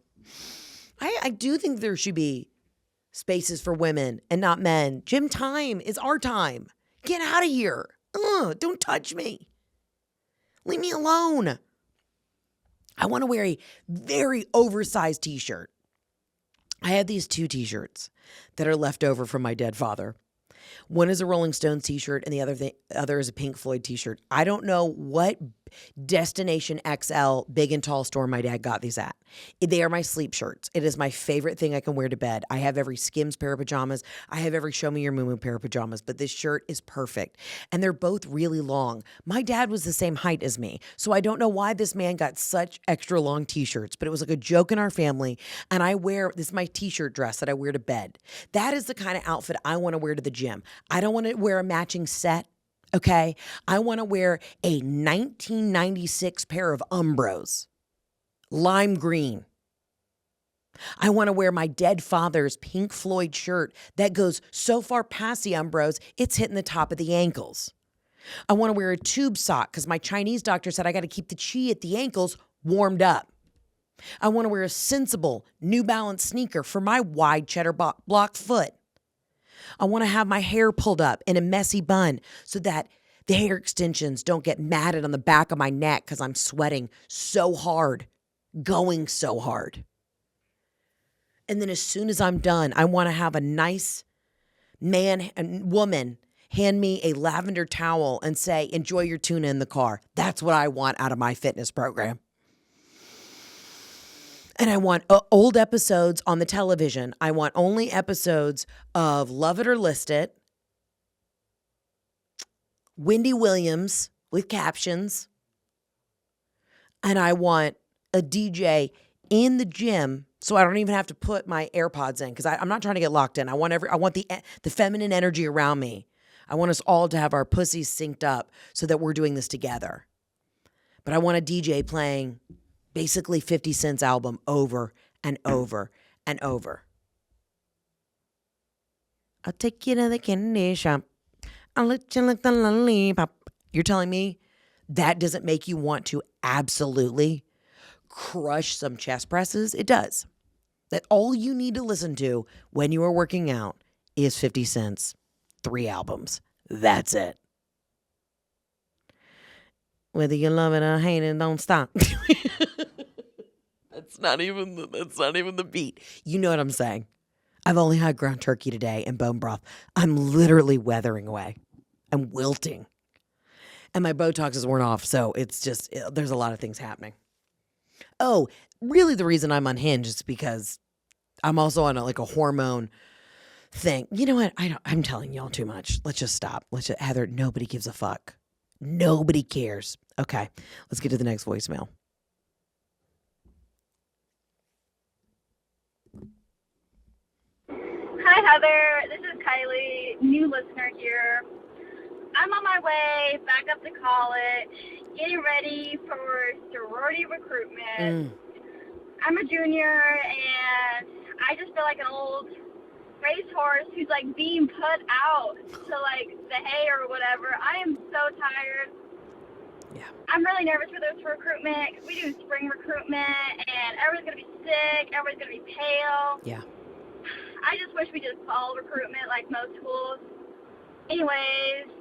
I do think there should be spaces for women and not men. Gym time is our time. Get out of here. Don't touch me. Leave me alone. I want to wear a very oversized t-shirt. I have these 2 t-shirts that are left over from my dead father. One is a Rolling Stones t-shirt and the other is a Pink Floyd t-shirt. I don't know what Destination XL big and tall store my dad got these at. They are my sleep shirts. It is my favorite thing I can wear to bed. I have every Skims pair of pajamas. I have every Show Me Your Moo pair of pajamas, but this shirt is perfect. And they're both really long. My dad was the same height as me, so I don't know why this man got such extra long t-shirts, but it was like a joke in our family. And this is my t-shirt dress that I wear to bed. That is the kind of outfit I want to wear to the gym. I don't want to wear a matching set. Okay, I want to wear a 1996 pair of Umbros, lime green. I want to wear my dead father's Pink Floyd shirt that goes so far past the Umbros, it's hitting the top of the ankles. I want to wear a tube sock because my Chinese doctor said I got to keep the chi at the ankles warmed up. I want to wear a sensible New Balance sneaker for my wide cheddar block foot. I want to have my hair pulled up in a messy bun so that the hair extensions don't get matted on the back of my neck because I'm sweating so hard, going so hard. And then as soon as I'm done, I want to have a nice man and woman hand me a lavender towel and say, enjoy your tuna in the car. That's what I want out of my fitness program. And I want old episodes on the television. I want only episodes of Love It or List It, Wendy Williams with captions, and I want a DJ in the gym so I don't even have to put my AirPods in because I'm not trying to get locked in. I want the feminine energy around me. I want us all to have our pussies synced up so that we're doing this together. But I want a DJ playing basically 50 Cent's album over and over and over. I'll take you to the candy shop. I'll let you lick the lollipop. You're telling me that doesn't make you want to absolutely crush some chest presses? It does. That all you need to listen to when you are working out is 50 Cent's 3 albums. That's it. Whether you love it or hate it, don't stop. That's not even the beat. You know what I'm saying? I've only had ground turkey today and bone broth. I'm literally weathering away. I'm wilting. And my Botox is worn off, so it's just, there's a lot of things happening. Oh, really the reason I'm unhinged is because I'm also on a hormone thing. You know what? I'm telling y'all too much. Let's just stop. Heather, nobody gives a fuck. Nobody cares. Okay, let's get to the next voicemail. Hi, Heather. This is Kylie, new listener here. I'm on my way back up to college, getting ready for sorority recruitment. I'm a junior, and I just feel like an old racehorse who's being put out to the hay or whatever. I am so tired. Yeah. I'm really nervous for this recruitment because we do spring recruitment, and everyone's gonna be sick. Everybody's gonna be pale. Yeah. I just wish we did fall recruitment like most schools. Anyways,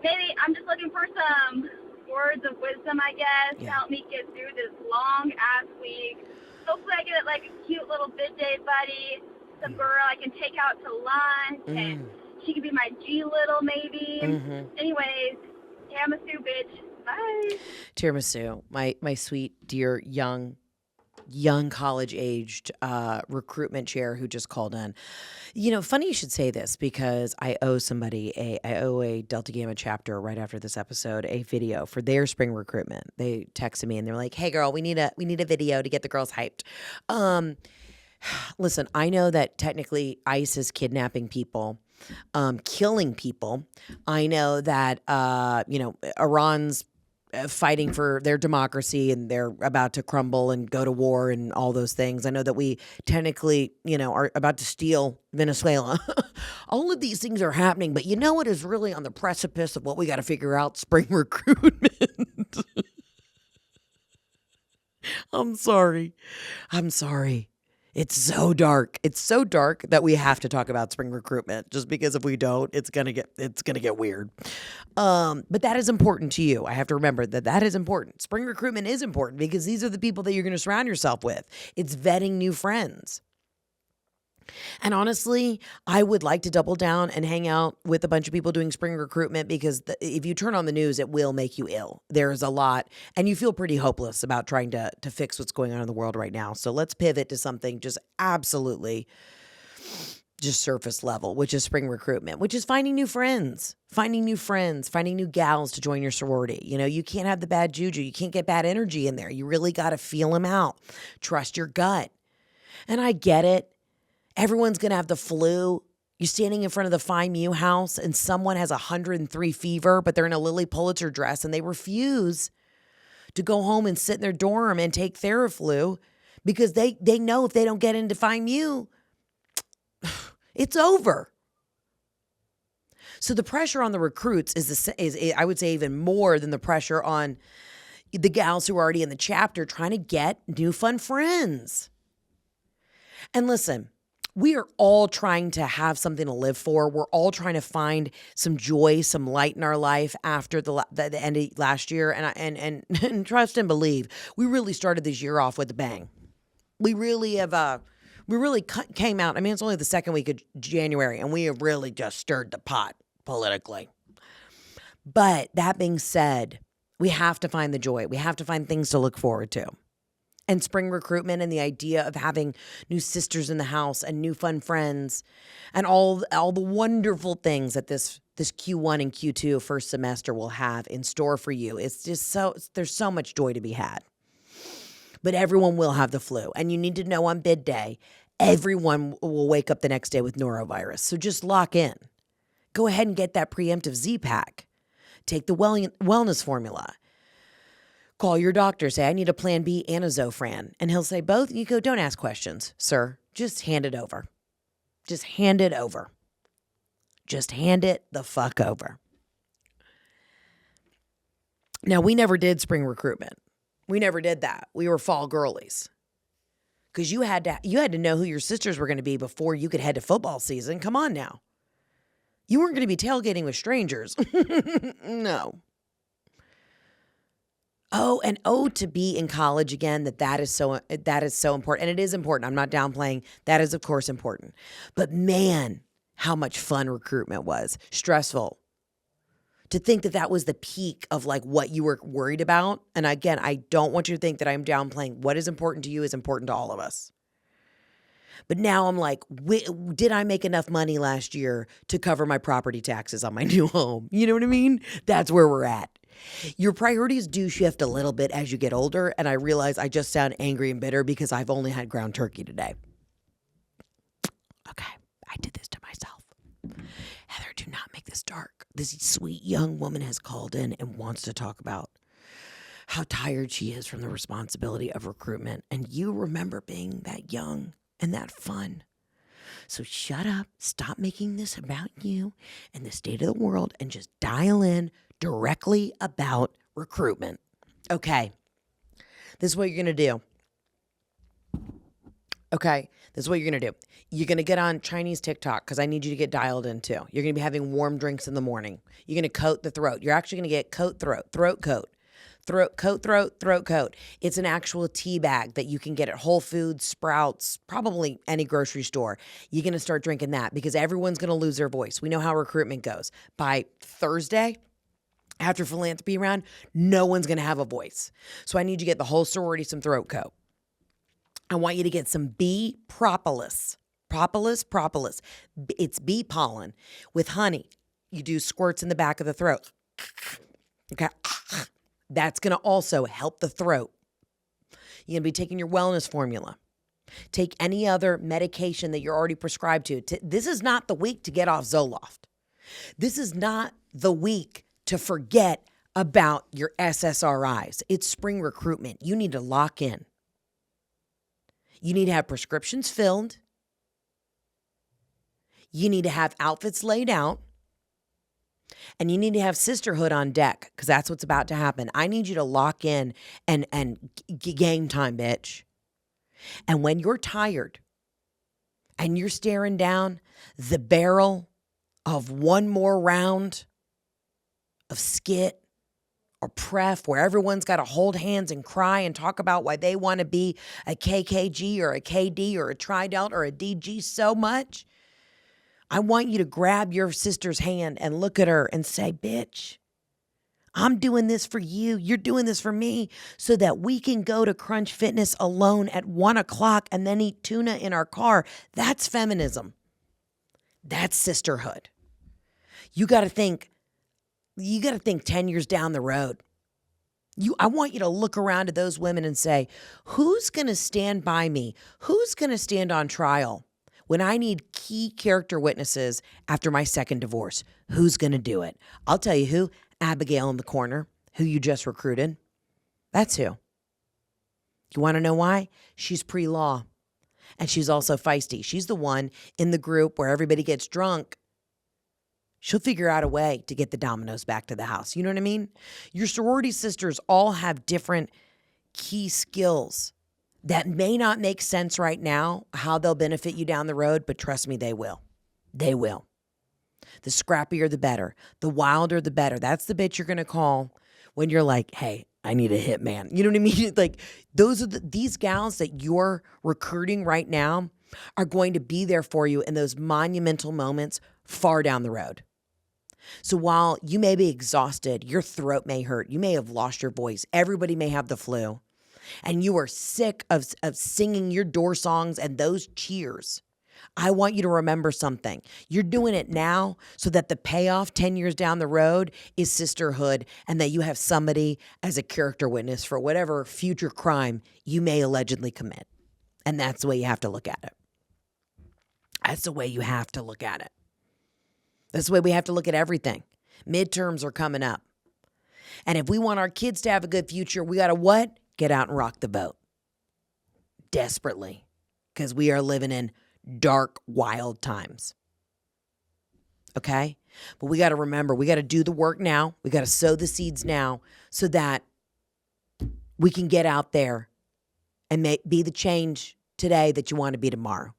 maybe I'm just looking for some words of wisdom, I guess, to help me get through this long-ass week. Hopefully I get a cute little bid-day buddy, some girl I can take out to lunch, and she can be my G-little maybe. Anyways, tiramisu, bitch. Bye. Tiramisu, my sweet, dear, young college-aged recruitment chair who just called in. You know, funny you should say this because I owe a Delta Gamma chapter right after this episode a video for their spring recruitment. They texted me and they're like, "Hey, girl, we need a video to get the girls hyped." Listen, I know that technically ICE is kidnapping people, killing people. I know that Iran's fighting for their democracy and they're about to crumble and go to war and all those things. I know that we technically, are about to steal Venezuela. All of these things are happening, but you know what is really on the precipice of what we got to figure out? Spring recruitment. I'm sorry. I'm sorry. It's so dark. It's so dark that we have to talk about spring recruitment. Just because if we don't, it's gonna get weird. But that is important to you. I have to remember that is important. Spring recruitment is important because these are the people that you're going to surround yourself with. It's vetting new friends. And honestly, I would like to double down and hang out with a bunch of people doing spring recruitment because if you turn on the news, it will make you ill. There's a lot, and you feel pretty hopeless about trying to fix what's going on in the world right now. So let's pivot to something just absolutely just surface level, which is spring recruitment, which is finding new friends, finding new gals to join your sorority. You know, you can't have the bad juju. You can't get bad energy in there. You really got to feel them out. Trust your gut. And I get it. Everyone's going to have the flu. You're standing in front of the Phi Mu house and someone has 103 fever, but they're in a Lily Pulitzer dress and they refuse to go home and sit in their dorm and take Theraflu because they know if they don't get into Phi Mu, it's over. So the pressure on the recruits is I would say even more than the pressure on the gals who are already in the chapter trying to get new fun friends. And listen, we are all trying to have something to live for. We're all trying to find some joy, some light in our life after the end of last year. And trust and believe, we really started this year off with a bang. We really have. We really came out. I mean, it's only the second week of January, and we have really just stirred the pot politically. But that being said, we have to find the joy. We have to find things to look forward to. And spring recruitment and the idea of having new sisters in the house and new fun friends and all the wonderful things that this Q1 and Q2 first semester will have in store for you. It's just there's so much joy to be had. But everyone will have the flu. And you need to know on bid day, everyone will wake up the next day with norovirus. So just lock in. Go ahead and get that preemptive Z-Pack. Take the wellness formula. Call your doctor, say, I need a plan B and a Zofran. And he'll say both. And you go, don't ask questions, sir. Just hand it over. Just hand it over. Just hand it the fuck over. Now, we never did spring recruitment. We never did that. We were fall girlies. Because you had to know who your sisters were going to be before you could head to football season. Come on now. You weren't going to be tailgating with strangers. No. Oh, and to be in college again, that is so important. And it is important. I'm not downplaying. That is, of course, important. But man, how much fun recruitment was. Stressful. To think that was the peak of like what you were worried about. And again, I don't want you to think that I'm downplaying. What is important to you is important to all of us. But now I'm like, did I make enough money last year to cover my property taxes on my new home? You know what I mean? That's where we're at. Your priorities do shift a little bit as you get older, and I realize I just sound angry and bitter because I've only had ground turkey today. Okay, I did this to myself. Heather, do not make this dark. This sweet young woman has called in and wants to talk about how tired she is from the responsibility of recruitment, and you remember being that young and that fun. So shut up, stop making this about you and the state of the world, and just dial in directly about recruitment. Okay, this is what you're going to do. Okay, this is what you're going to do. You're going to get on Chinese TikTok because I need you to get dialed in too. You're going to be having warm drinks in the morning. You're going to coat the throat. You're actually going to get throat coat. It's an actual tea bag that you can get at Whole Foods, Sprouts, probably any grocery store. You're going to start drinking that because everyone's going to lose their voice. We know how recruitment goes. By Thursday, after philanthropy round, no one's going to have a voice. So I need you to get the whole sorority some throat coat. I want you to get some bee propolis. Propolis. It's bee pollen with honey. You do squirts in the back of the throat. Okay. That's going to also help the throat. You're going to be taking your wellness formula. Take any other medication that you're already prescribed to. This is not the week to get off Zoloft. This is not the week to forget about your SSRIs. It's spring recruitment. You need to lock in. You need to have prescriptions filled. You need to have outfits laid out. And you need to have sisterhood on deck because that's what's about to happen. I need you to lock in and game time, bitch. And when you're tired and you're staring down the barrel of one more round of skit or pref where everyone's got to hold hands and cry and talk about why they want to be a KKG or a KD or a Tri-Delt or a DG so much, I want you to grab your sister's hand and look at her and say, bitch, I'm doing this for you. You're doing this for me so that we can go to Crunch Fitness alone at 1:00 and then eat tuna in our car. That's feminism. That's sisterhood. You got to think 10 years down the road. I want you to look around at those women and say, who's going to stand by me? Who's going to stand on trial when I need key character witnesses after my second divorce? Who's going to do it? I'll tell you who. Abigail in the corner, who you just recruited. That's who. You want to know why? She's pre-law. And she's also feisty. She's the one in the group where everybody gets drunk. She'll figure out a way to get the dominoes back to the house. You know what I mean? Your sorority sisters all have different key skills that may not make sense right now, how they'll benefit you down the road, but trust me, they will. They will. The scrappier, the better. The wilder, the better. That's the bitch you're going to call when you're like, hey, I need a hitman. You know what I mean? Like, those are these gals that you're recruiting right now are going to be there for you in those monumental moments far down the road. So while you may be exhausted, your throat may hurt, you may have lost your voice, everybody may have the flu, and you are sick of singing your door songs and those cheers, I want you to remember something. You're doing it now so that the payoff 10 years down the road is sisterhood and that you have somebody as a character witness for whatever future crime you may allegedly commit. And that's the way you have to look at it. That's the way you have to look at it. That's the way we have to look at everything. Midterms are coming up. And if we want our kids to have a good future, we got to what? Get out and rock the boat. Desperately. Because we are living in dark, wild times. Okay? But we got to remember, we got to do the work now. We got to sow the seeds now so that we can get out there and be the change today that you want to be tomorrow.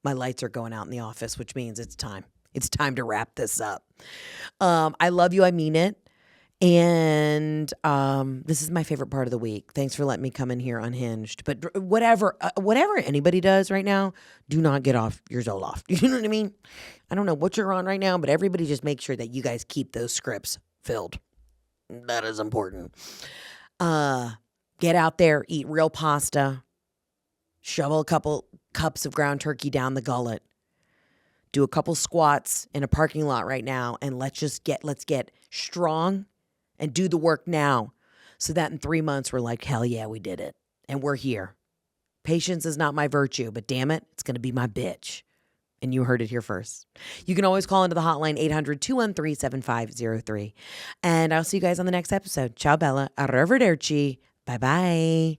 My lights are going out in the office, which means it's time. It's time to wrap this up. I love you. I mean it. And this is my favorite part of the week. Thanks for letting me come in here unhinged. But whatever anybody does right now, do not get off your Zoloft. You know what I mean? I don't know what you're on right now, but everybody just make sure that you guys keep those scripts filled. That is important. Get out there, eat real pasta, shovel a couple cups of ground turkey down the gullet, do a couple squats in a parking lot right now, and let's get strong and do the work now so that in 3 months we're like, hell yeah, we did it. And we're here. Patience is not my virtue, but damn it, it's going to be my bitch. And you heard it here first. You can always call into the hotline 800-213-7503. And I'll see you guys on the next episode. Ciao, Bella. Arrivederci. Bye-bye.